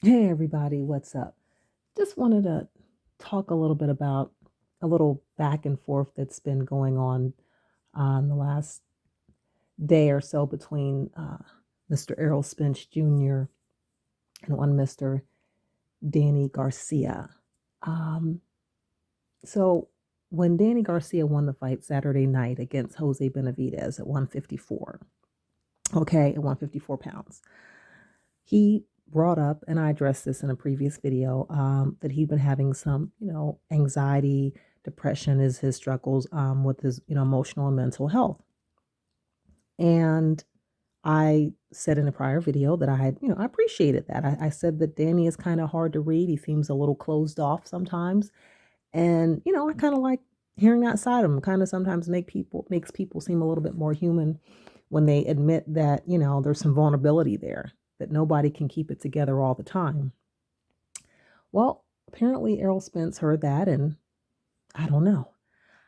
Hey everybody, what's up? Just wanted to talk a little bit about a little back and forth that's been going on the last day or so between Mr. Errol Spence Jr. and one Mr. Danny Garcia. Um, so when Danny Garcia won the fight Saturday night against Jose Benavidez at 154, okay, at 154 pounds, he brought up, and I addressed this in a previous video, that he'd been having some, anxiety, depression is his struggles with his, emotional and mental health. And I said in a prior video that I had, I appreciated that. I said that Danny is kind of hard to read. He seems a little closed off sometimes. And, I kind of like hearing that side of him. Kind of sometimes makes people seem a little bit more human when they admit that, there's some vulnerability there, that nobody can keep it together all the time. Well, apparently Errol Spence heard that, and I don't know.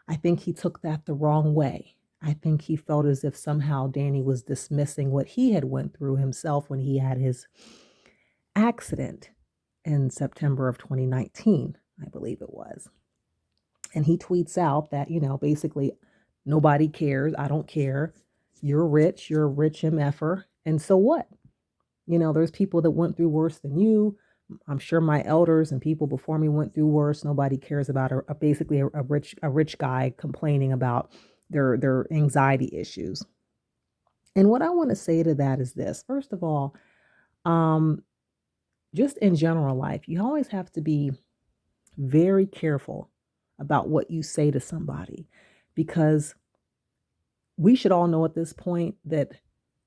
I think he took that the wrong way. I think he felt as if somehow Danny was dismissing what he had went through himself when he had his accident in September of 2019, I believe it was. And he tweets out that, basically nobody cares. I don't care. You're a rich MFer. And so what? There's people that went through worse than you. I'm sure my elders and people before me went through worse. Nobody cares about basically a rich guy complaining about their anxiety issues. And what I want to say to that is this. First of all, um, just in general life, you always have to be very careful about what you say to somebody, because we should all know at this point that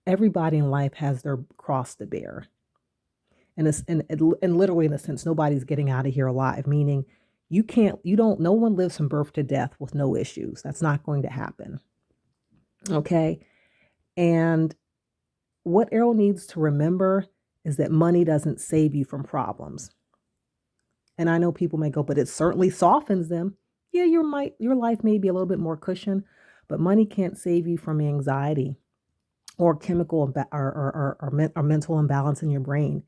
everybody in life has their cross to bear. And literally in a sense, nobody's getting out of here alive, meaning no one lives from birth to death with no issues. That's not going to happen. Okay. And what Errol needs to remember is that money doesn't save you from problems. And I know people may go, but it certainly softens them. Yeah, your life may be a little bit more cushion, but money can't save you from anxiety or or mental imbalance in your brain.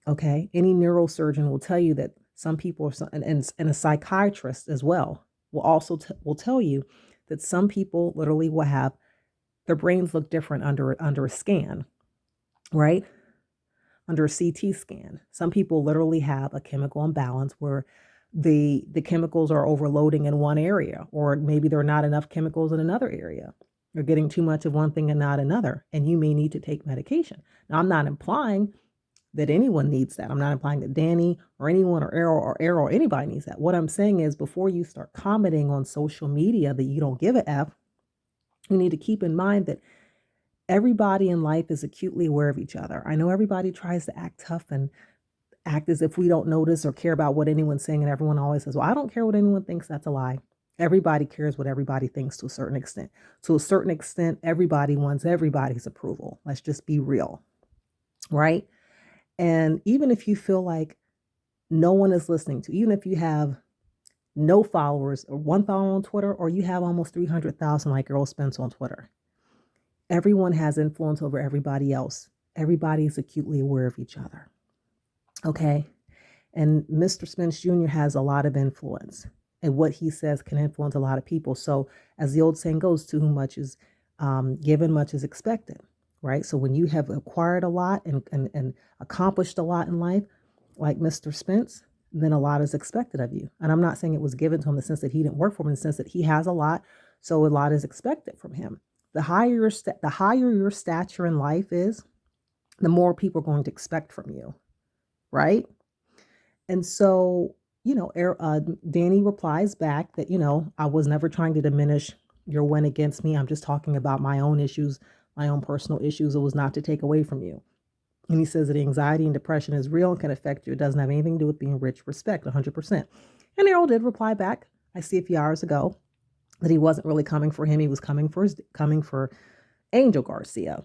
Okay. Any neurosurgeon will tell you that some people and a psychiatrist as well will also will tell you that some people literally will have their brains look different under a scan, right? Under a CT scan. Some people literally have a chemical imbalance where the chemicals are overloading in one area, or maybe there are not enough chemicals in another area. You're getting too much of one thing and not another, and you may need to take medication. Now, I'm not implying that anyone needs that. I'm not implying that Danny or anyone or Errol or anybody needs that. What I'm saying is, before you start commenting on social media that you don't give a F, you need to keep in mind that everybody in life is acutely aware of each other. I know everybody tries to act tough and act as if we don't notice or care about what anyone's saying, and everyone always says, well, I don't care what anyone thinks. That's a lie. Everybody cares what everybody thinks to a certain extent. To a certain extent, everybody wants everybody's approval. Let's just be real, right? And even if you feel like no one is listening to, even if you have no followers or one follower on Twitter, or you have almost 300,000 like Errol Spence on Twitter, everyone has influence over everybody else. Everybody is acutely aware of each other. Okay. And Mr. Spence Jr. has a lot of influence, and what he says can influence a lot of people. So, as the old saying goes, to whom much is given, much is expected, right? So, when you have acquired a lot and accomplished a lot in life, like Mr. Spence, then a lot is expected of you. And I'm not saying it was given to him in the sense that he didn't work for him, in the sense that he has a lot, so a lot is expected from him. The higher your stature in life is, the more people are going to expect from you, right? And so, Danny replies back that, I was never trying to diminish your win against me. I'm just talking about my own issues, my own personal issues. It was not to take away from you. And he says that anxiety and depression is real and can affect you. It doesn't have anything to do with being rich. Respect, 100%. And Errol did reply back, I see a few hours ago, that he wasn't really coming for him. He was coming for Angel Garcia.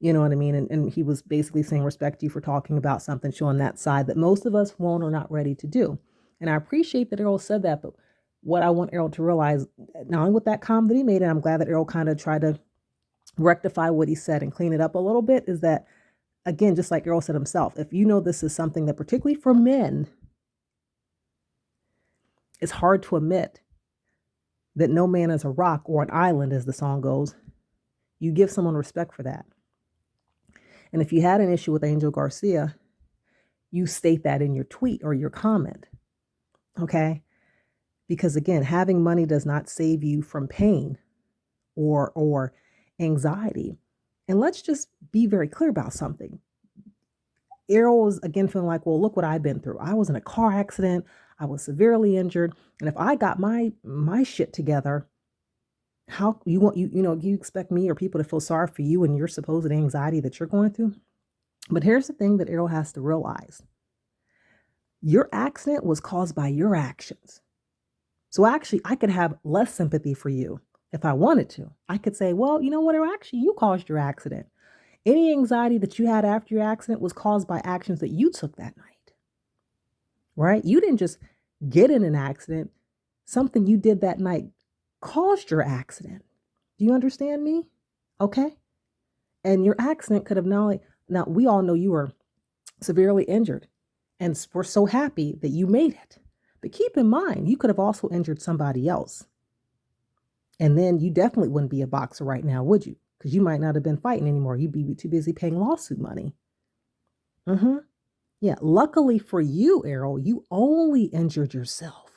You know what I mean? And he was basically saying, respect you for talking about something, showing that side that most of us won't or not ready to do. And I appreciate that Errol said that, but what I want Errol to realize, not only with that comment that he made, and I'm glad that Errol kind of tried to rectify what he said and clean it up a little bit, is that again, just like Errol said himself, if you know this is something that particularly for men, it's hard to admit that no man is a rock or an island, as the song goes. You give someone respect for that. And if you had an issue with Angel Garcia, you state that in your tweet or your comment. Okay? Because again, having money does not save you from pain or anxiety. And let's just be very clear about something. Errol was again feeling like, well, look what I've been through. I was in a car accident. I was severely injured. And if I got my shit together, how you want you expect me or people to feel sorry for you and your supposed anxiety that you're going through? But here's the thing that Errol has to realize. Your accident was caused by your actions. So actually, I could have less sympathy for you if I wanted to. I could say, well, you know what, Errol, actually, you caused your accident. Any anxiety that you had after your accident was caused by actions that you took that night, right? You didn't just get in an accident. Something you did that night caused your accident. Do you understand me? Okay. And your accident could have now we all know you were severely injured and we're so happy that you made it. But keep in mind, you could have also injured somebody else. And then you definitely wouldn't be a boxer right now, would you? Because you might not have been fighting anymore. You'd be too busy paying lawsuit money. Yeah. Luckily for you, Errol, you only injured yourself.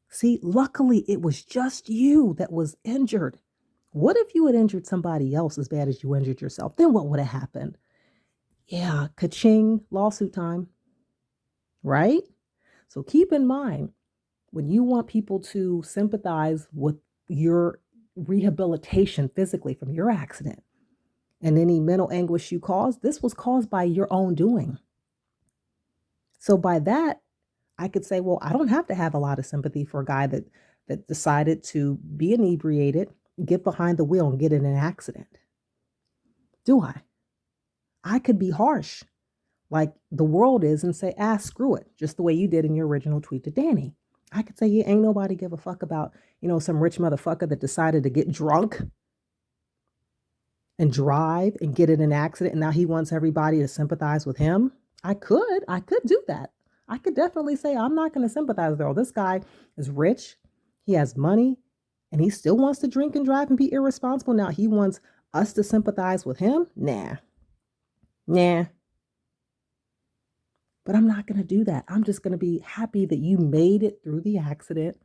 See, luckily it was just you that was injured. What if you had injured somebody else as bad as you injured yourself? Then what would have happened? Yeah, ka-ching, lawsuit time, right? So keep in mind, when you want people to sympathize with your rehabilitation physically from your accident and any mental anguish you caused, this was caused by your own doing. So by that, I could say, well, I don't have to have a lot of sympathy for a guy that decided to be inebriated, get behind the wheel and get in an accident. Do I? I could be harsh like the world is and say, screw it, just the way you did in your original tweet to Danny. I could say, yeah, ain't nobody give a fuck about, some rich motherfucker that decided to get drunk and drive and get in an accident. And now he wants everybody to sympathize with him. I could do that. I could definitely say, I'm not going to sympathize with her. This guy is rich. He has money and he still wants to drink and drive and be irresponsible. Now he wants us to sympathize with him. Nah. But I'm not going to do that. I'm just going to be happy that you made it through the accident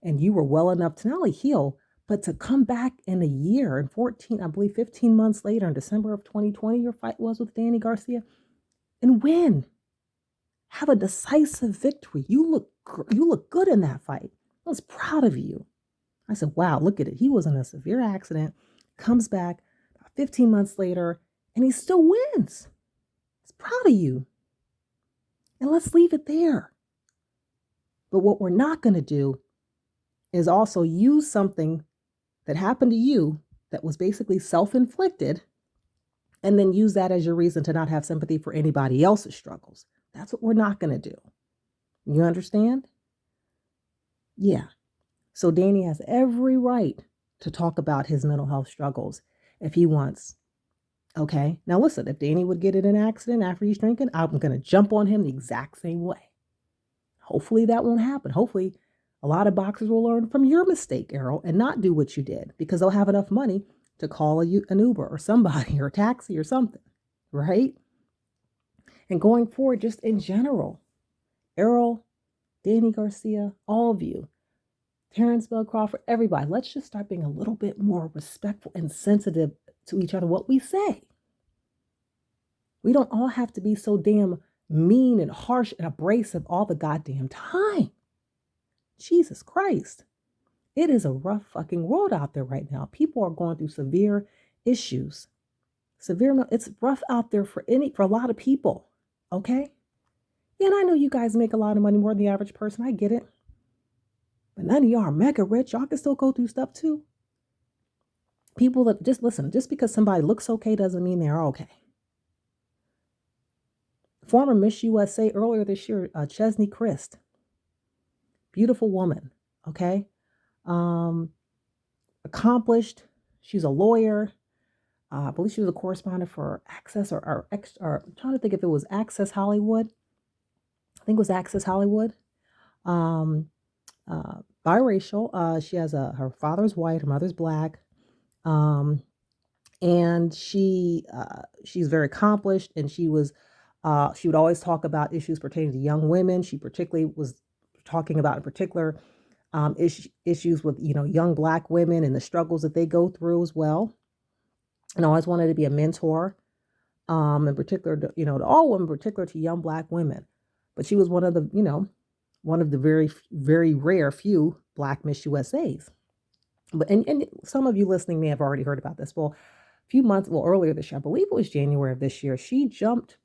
and you were well enough to not only heal, but to come back in a year and 15 months later in December of 2020, your fight was with Danny Garcia and win. Have a decisive victory. You look good in that fight. I was proud of you. I said, wow, look at it. He was in a severe accident, comes back 15 months later, and he still wins. I was proud of you. And let's leave it there. But what we're not going to do is also use something that happened to you that was basically self-inflicted and then use that as your reason to not have sympathy for anybody else's struggles. That's what we're not going to do. You understand? Yeah. So Danny has every right to talk about his mental health struggles if he wants. Okay. Now listen, if Danny would get in an accident after he's drinking, I'm going to jump on him the exact same way. Hopefully that won't happen. Hopefully a lot of boxers will learn from your mistake, Errol, and not do what you did because they'll have enough money to call an Uber or somebody or a taxi or something, right? And going forward, just in general, Errol, Danny Garcia, all of you, Terrence Bell Crawford, everybody, let's just start being a little bit more respectful and sensitive to each other, what we say. We don't all have to be so damn mean and harsh and abrasive all the goddamn time. Jesus Christ. It is a rough fucking world out there right now. People are going through severe issues. It's rough out there for a lot of people. Okay? Yeah, and I know you guys make a lot of money more than the average person. I get it. But none of y'all are mega rich. Y'all can still go through stuff too. People that just because somebody looks okay doesn't mean they're okay. Former Miss USA earlier this year, Chesney Christ. Beautiful woman. Okay? Accomplished. She's a lawyer. I believe she was a correspondent for Access or I'm trying to think if it was Access Hollywood. I think it was Access Hollywood. Um, Biracial. She has her father's white, her mother's black. Um, and she's very accomplished, and she would always talk about issues pertaining to young women. She particularly was talking about in particular issues with young black women and the struggles that they go through as well. And I always wanted to be a mentor, in particular to all women, in particular to young black women. But she was one of the very rare few black Miss USAs. But and some of you listening may have already heard about this. Well, earlier this year, I believe it was January of this year, she jumped.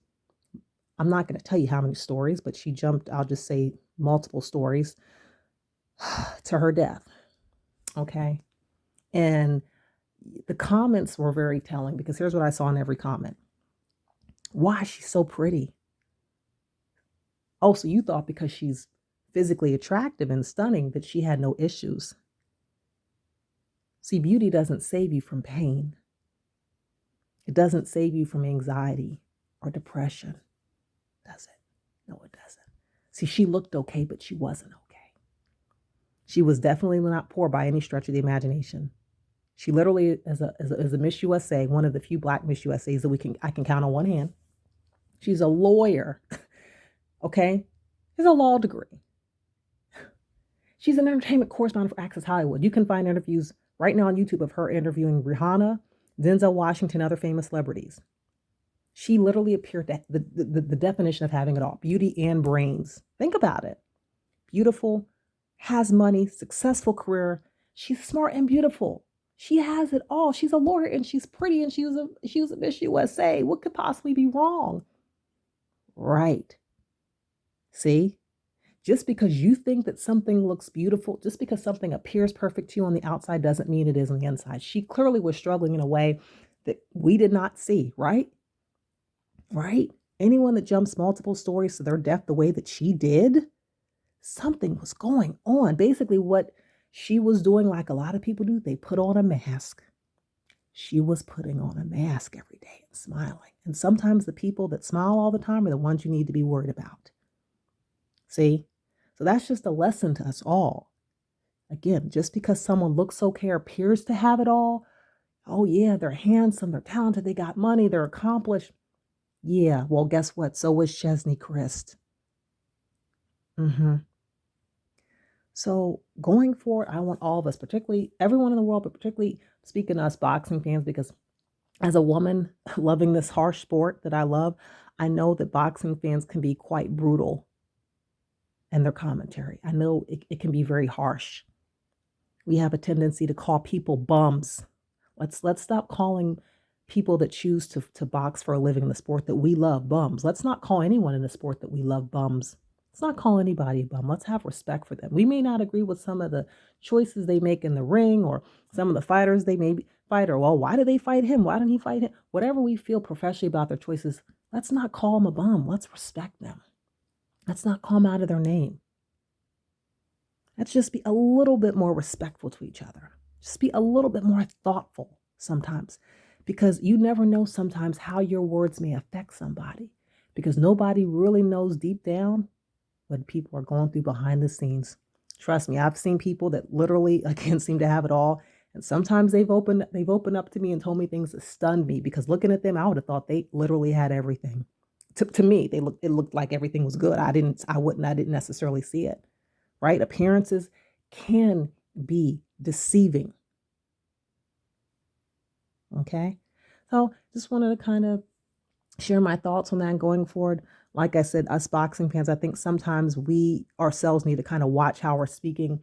I'm not going to tell you how many stories, but she jumped, I'll just say multiple stories to her death. Okay. And the comments were very telling because here's what I saw in every comment. Why is she so pretty? Oh, so you thought because she's physically attractive and stunning that she had no issues. See, beauty doesn't save you from pain. It doesn't save you from anxiety or depression, does it? No, it doesn't. See, she looked okay, but she wasn't okay. She was definitely not poor by any stretch of the imagination. She literally, as a Miss USA, one of the few black Miss USAs that I can count on one hand. She's a lawyer, okay? She has a law degree. She's an entertainment correspondent for Access Hollywood. You can find interviews right now on YouTube of her interviewing Rihanna, Denzel Washington, other famous celebrities. She literally appeared at the definition of having it all, beauty and brains. Think about it. Beautiful, has money, successful career. She's smart and beautiful. She has it all. She's a lawyer and she's pretty and she was a Miss USA. What could possibly be wrong? Right. See? Just because you think that something looks beautiful, just because something appears perfect to you on the outside doesn't mean it is on the inside. She clearly was struggling in a way that we did not see, right? Right? Anyone that jumps multiple stories to their death the way that she did, something was going on. Basically, what she was doing, like a lot of people do, they put on a mask. She was putting on a mask every day and smiling. And sometimes the people that smile all the time are the ones you need to be worried about. See? So that's just a lesson to us all. Again, just because someone looks okay or appears to have it all, oh yeah, they're handsome, they're talented, they got money, they're accomplished. Yeah, well, guess what? So was Chesney Christ. So going forward, I want all of us, particularly everyone in the world, but particularly speaking to us boxing fans, because as a woman loving this harsh sport that I love, I know that boxing fans can be quite brutal in their commentary. I know it can be very harsh. We have a tendency to call people bums. Let's stop calling people that choose to box for a living in the sport that we love bums. Let's not call anyone in the sport that we love bums. Let's not call anybody a bum. Let's have respect for them. We may not agree with some of the choices they make in the ring or some of the fighters they may fight, or, well, why did they fight him? Why didn't he fight him? Whatever we feel professionally about their choices, let's not call them a bum. Let's respect them. Let's not call them out of their name. Let's just be a little bit more respectful to each other. Just be a little bit more thoughtful sometimes, because you never know sometimes how your words may affect somebody, because nobody really knows deep down what people are going through behind the scenes. Trust me, I've seen people that literally, again, seem to have it all. And sometimes they've opened up to me and told me things that stunned me, because looking at them, I would have thought they literally had everything. To me, it looked like everything was good. I didn't necessarily see it. Right? Appearances can be deceiving. Okay. So just wanted to kind of share my thoughts on that going forward. Like I said, us boxing fans, I think sometimes we ourselves need to kind of watch how we're speaking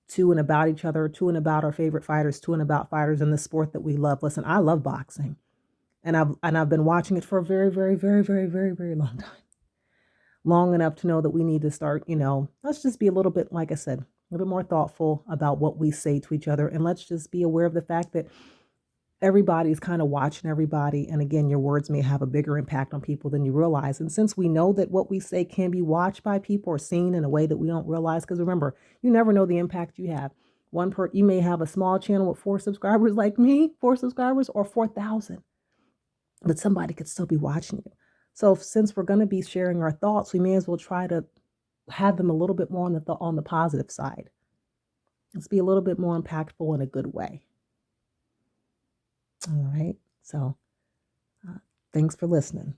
to and about each other, to and about our favorite fighters, to and about fighters in the sport that we love. Listen, I love boxing, and I've been watching it for a very, very, very, very, very, very long time. Long enough to know that we need to start, let's just be a little bit, like I said, a little bit more thoughtful about what we say to each other. And let's just be aware of the fact that everybody's kind of watching everybody. And again, your words may have a bigger impact on people than you realize. And since we know that what we say can be watched by people or seen in a way that we don't realize, because remember, you never know the impact you have. You may have a small channel with 4 subscribers like me, 4 subscribers, or 4,000. but somebody could still be watching you. So since we're going to be sharing our thoughts, we may as well try to have them a little bit more on the positive side. Let's be a little bit more impactful in a good way. All right. So thanks for listening.